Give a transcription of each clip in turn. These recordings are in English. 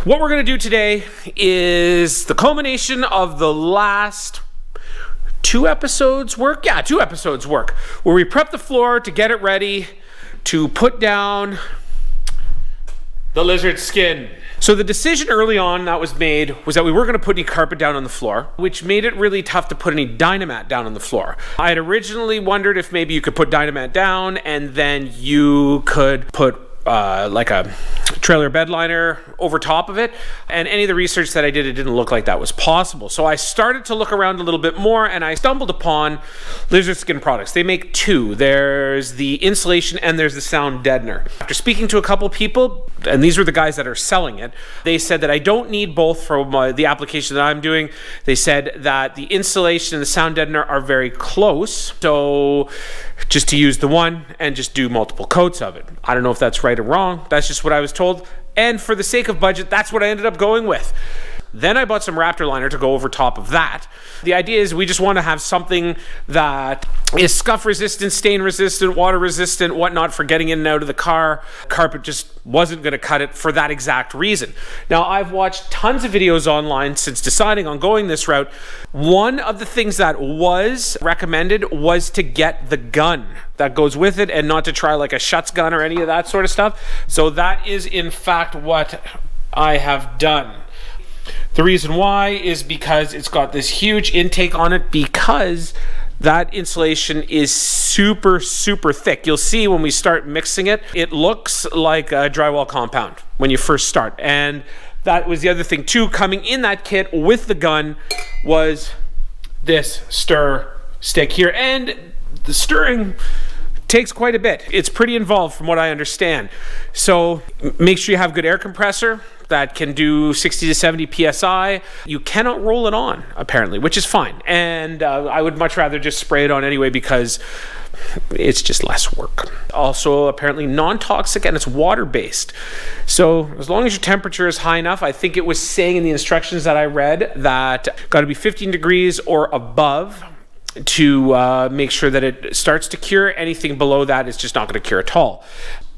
What we're gonna do today is the culmination of the last 2 episodes work. Yeah, 2 episodes work, where we prep the floor to get it ready to put down the Lizardskin. So the decision early on that was made was that we weren't going to put any carpet down on the floor, which made it really tough to put any Dynamat down on the floor. I had originally wondered if maybe you could put Dynamat down and then you could put like a trailer bed liner over top of it, and any of the research that I did, it didn't look like that was possible. So I started to look around a little bit more, and I stumbled upon Lizardskin products. They make 2. There's the insulation and there's the sound deadener. After speaking to a couple people, and these were the guys that are selling it, they said that I don't need both for the application that I'm doing. They said that the insulation and the sound deadener are very close, so just to use the one and just do multiple coats of it. I don't know if that's right or wrong. That's just what I was told. And for the sake of budget, that's what I ended up going with. Then I bought some Raptor Liner to go over top of that. The idea is we just want to have something that is scuff resistant, stain resistant, water resistant, whatnot for getting in and out of the car. Carpet just wasn't going to cut it for that exact reason. Now, I've watched tons of videos online since deciding on going this route. One of the things that was recommended was to get the gun that goes with it and not to try like a Schutz gun or any of that sort of stuff. So that is in fact what I have done. The reason why is because it's got this huge intake on it, because that insulation is super thick. You'll see when we start mixing it, it looks like a drywall compound when you first start. And that was the other thing too, coming in that kit with the gun was this stir stick here, and the stirring takes quite a bit. It's pretty involved from what I understand. So make sure you have good air compressor that can do 60 to 70 psi. You cannot roll it on, apparently, which is fine. And I would much rather just spray it on anyway because it's just less work. Also, apparently non-toxic, and it's water-based. So as long as your temperature is high enough, I think it was saying in the instructions that I read that got to be 15 degrees or above to make sure that it starts to cure. Anything below that is just not going to cure at all.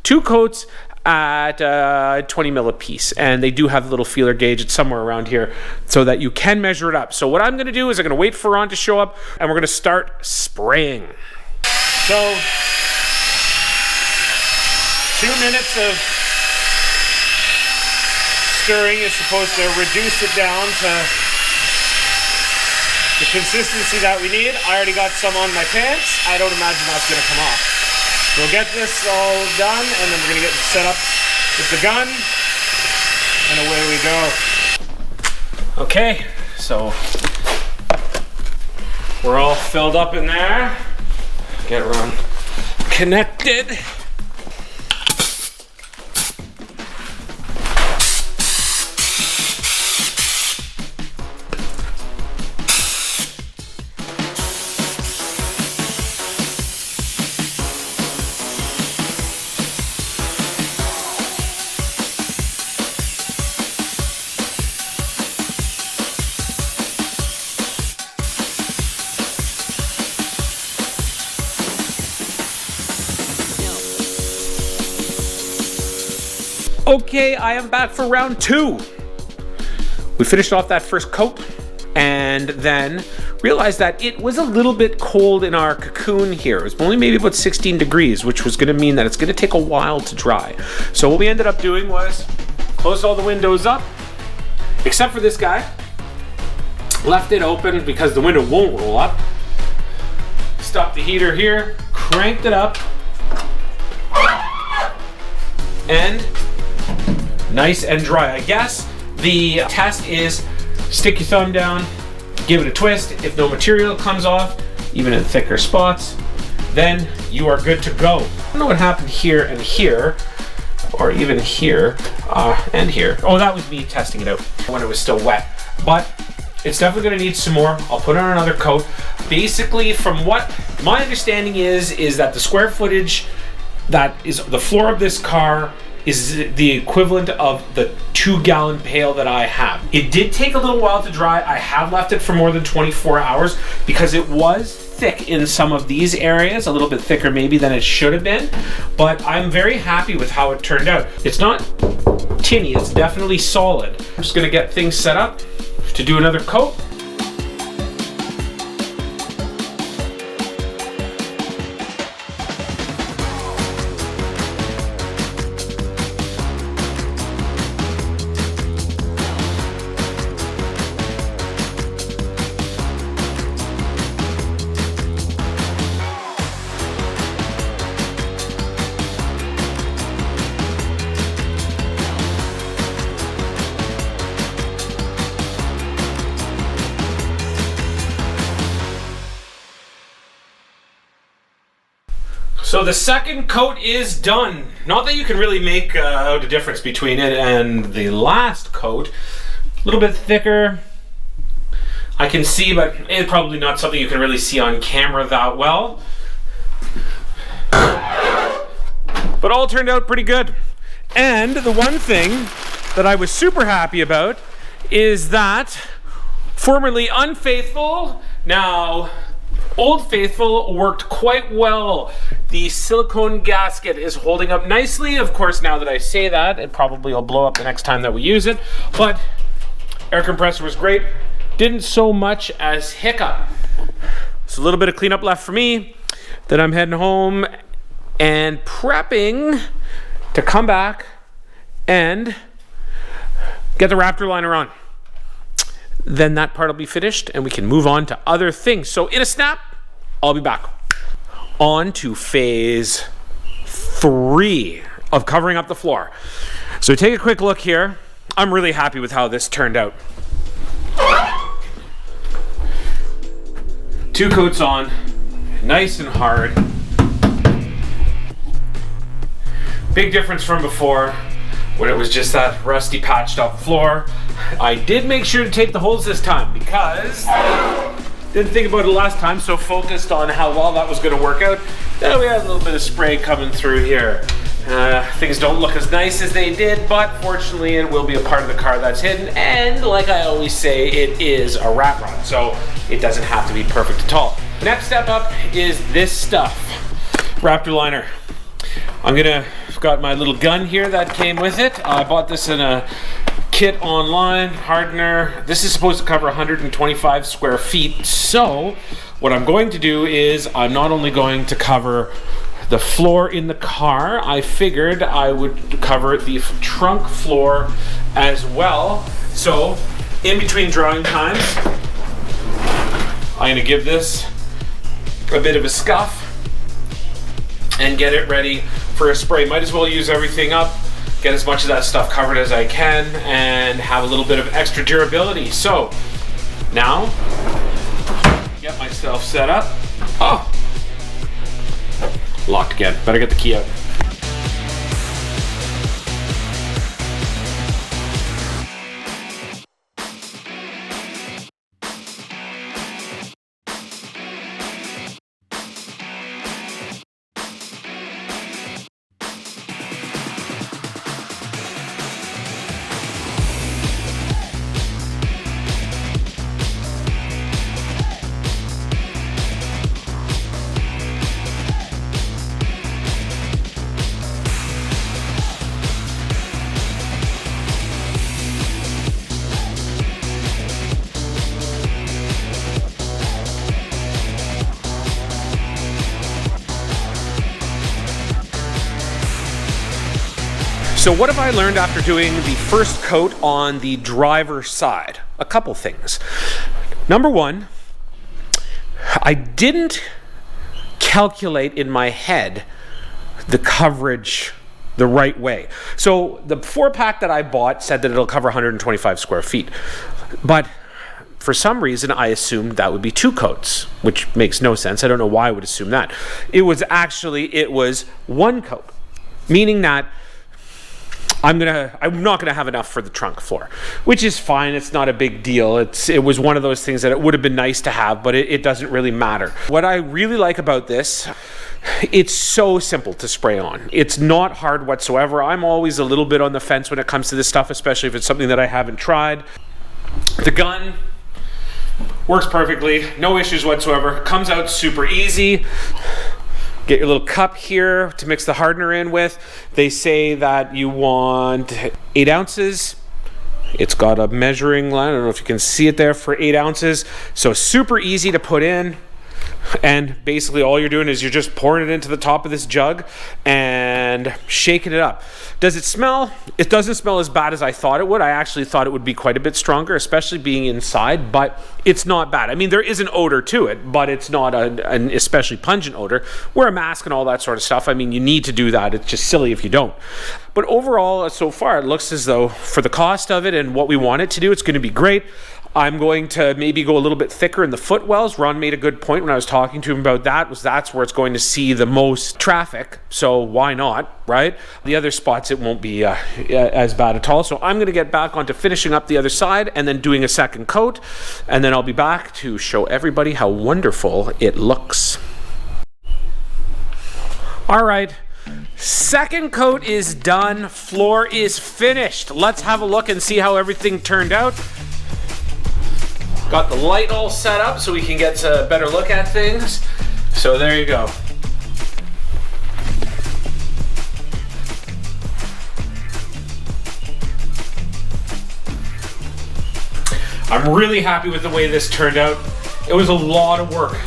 2 coats at 20 mil a piece, and they do have a little feeler gauge. It's somewhere around here so that you can measure it up. So what I'm going to do is I'm going to wait for Ron to show up, and we're going to start spraying. So 2 minutes of stirring is supposed to reduce it down to the consistency that we need. I already got some on my pants. I don't imagine that's going to come off. We'll get this all done, and then we're going to get set up with the gun, and away we go. Okay, so we're all filled up in there. Get everyone connected. Okay, I am back for round 2. We finished off that first coat and then realized that it was a little bit cold in our cocoon here. It was only maybe about 16 degrees, which was going to mean that it's going to take a while to dry. So what we ended up doing was closed all the windows up, except for this guy. Left it open because the window won't roll up. Stopped the heater here, cranked it up, and nice and dry. I guess the test is stick your thumb down, give it a twist. If no material comes off, even in thicker spots, then you are good to go. I don't know what happened here and here, or even here and here. Oh, that was me testing it out when it was still wet. But it's definitely going to need some more. I'll put on another coat. Basically, from what my understanding is that the square footage that is the floor of this car is the equivalent of the 2-gallon pail that I have. It did take a little while to dry. I have left it for more than 24 hours because it was thick in some of these areas, a little bit thicker maybe than it should have been, but I'm very happy with how it turned out. It's not tinny, it's definitely solid. I'm just gonna get things set up to do another coat. So the second coat is done. Not that you can really make out a difference between it and the last coat. A little bit thicker, I can see, but it's probably not something you can really see on camera that well. But all turned out pretty good. And the one thing that I was super happy about is that formerly Unfaithful, now Old Faithful, worked quite well. The silicone gasket is holding up nicely. Of course, now that I say that, it probably will blow up the next time that we use it. But air compressor was great. Didn't so much as hiccup. So a little bit of cleanup left for me. Then I'm heading home and prepping to come back and get the Raptor Liner on. Then that part will be finished and we can move on to other things. So in a snap, I'll be back. On to phase 3 of covering up the floor. So take a quick look here. I'm really happy with how this turned out. 2 coats on, nice and hard. Big difference from before when it was just that rusty patched up floor. I did make sure to tape the holes this time because didn't think about it last time, so focused on how well that was going to work out. Then we had a little bit of spray coming through here. Things don't look as nice as they did, but fortunately it will be a part of the car that's hidden, and like I always say, it is a rat rod, so it doesn't have to be perfect at all. Next step up is this stuff, Raptor Liner. I've got my little gun here that came with it. I bought this in a kit online, hardener. This is supposed to cover 125 square feet. So what I'm going to do is I'm not only going to cover the floor in the car, I figured I would cover the trunk floor as well. So in between drawing times, I'm gonna give this a bit of a scuff and get it ready for a spray. Might as well use everything up, get as much of that stuff covered as I can, and have a little bit of extra durability. So now, get myself set up. Oh, locked again. Better get the key out. So what have I learned after doing the first coat on the driver's side? A couple things. Number one, I didn't calculate in my head the coverage the right way. So the 4-pack that I bought said that it'll cover 125 square feet. But for some reason, I assumed that would be 2 coats, which makes no sense. I don't know why I would assume that. It was 1 coat, meaning that I'm not gonna have enough for the trunk floor, which is fine. It's not a big deal. It was one of those things that it would have been nice to have, but it doesn't really matter. What I really like about this, it's so simple to spray on. It's not hard whatsoever. I'm always a little bit on the fence when it comes to this stuff, especially if it's something that I haven't tried. The gun works perfectly, no issues whatsoever. Comes out super easy. Get your little cup here to mix the hardener in with. They say that you want 8 ounces. It's got a measuring line. I don't know if you can see it there, for 8 ounces. So super easy to put in. And basically all you're doing is you're just pouring it into the top of this jug and shaking it up. Does it smell? It doesn't smell as bad as I thought it would. I actually thought it would be quite a bit stronger, especially being inside, but it's not bad. I mean, there is an odor to it, but it's not an especially pungent odor. Wear a mask and all that sort of stuff. I mean, you need to do that. It's just silly if you don't. But overall, so far, it looks as though for the cost of it and what we want it to do, it's going to be great. I'm going to maybe go a little bit thicker in the footwells. Ron made a good point when I was talking to him about that, was that's where it's going to see the most traffic. So why not, right? The other spots, it won't be as bad at all. So I'm going to get back onto finishing up the other side and then doing a second coat. And then I'll be back to show everybody how wonderful it looks. All right. Second coat is done. Floor is finished. Let's have a look and see how everything turned out. Got the light all set up so we can get a better look at things. So there you go. I'm really happy with the way this turned out. It was a lot of work.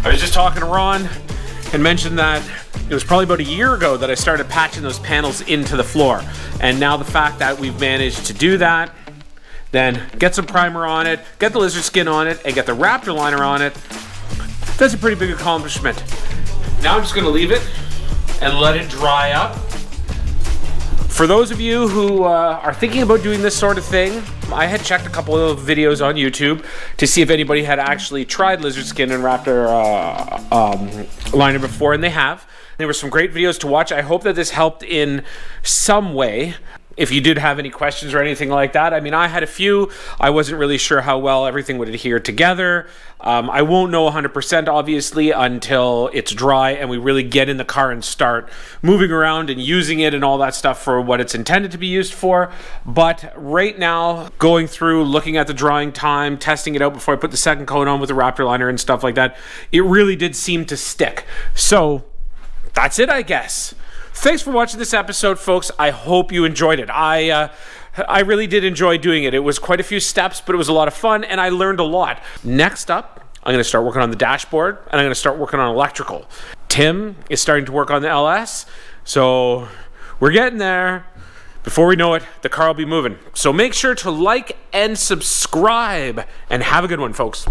I was just talking to Ron and mentioned that it was probably about a year ago that I started patching those panels into the floor. And now the fact that we've managed to do that, then get some primer on it, get the Lizardskin on it, and get the Raptor Liner on it, that's a pretty big accomplishment. Now I'm just going to leave it and let it dry up. For those of you who are thinking about doing this sort of thing, I had checked a couple of videos on YouTube to see if anybody had actually tried Lizardskin and Raptor Liner before, and they have. There were some great videos to watch. I hope that this helped in some way. If you did have any questions or anything like that, I mean, I had a few. I wasn't really sure how well everything would adhere together. I won't know 100% obviously until it's dry and we really get in the car and start moving around and using it and all that stuff for what it's intended to be used for. But right now, going through, looking at the drying time, testing it out before I put the second coat on with the Raptor Liner and stuff like that, it really did seem to stick. So that's it, I guess. Thanks for watching this episode, folks. I hope you enjoyed it. I really did enjoy doing it. It was quite a few steps, but it was a lot of fun, and I learned a lot. Next up, I'm going to start working on the dashboard, and I'm going to start working on electrical. Tim is starting to work on the LS, so we're getting there. Before we know it, the car will be moving. So make sure to like and subscribe, and have a good one, folks.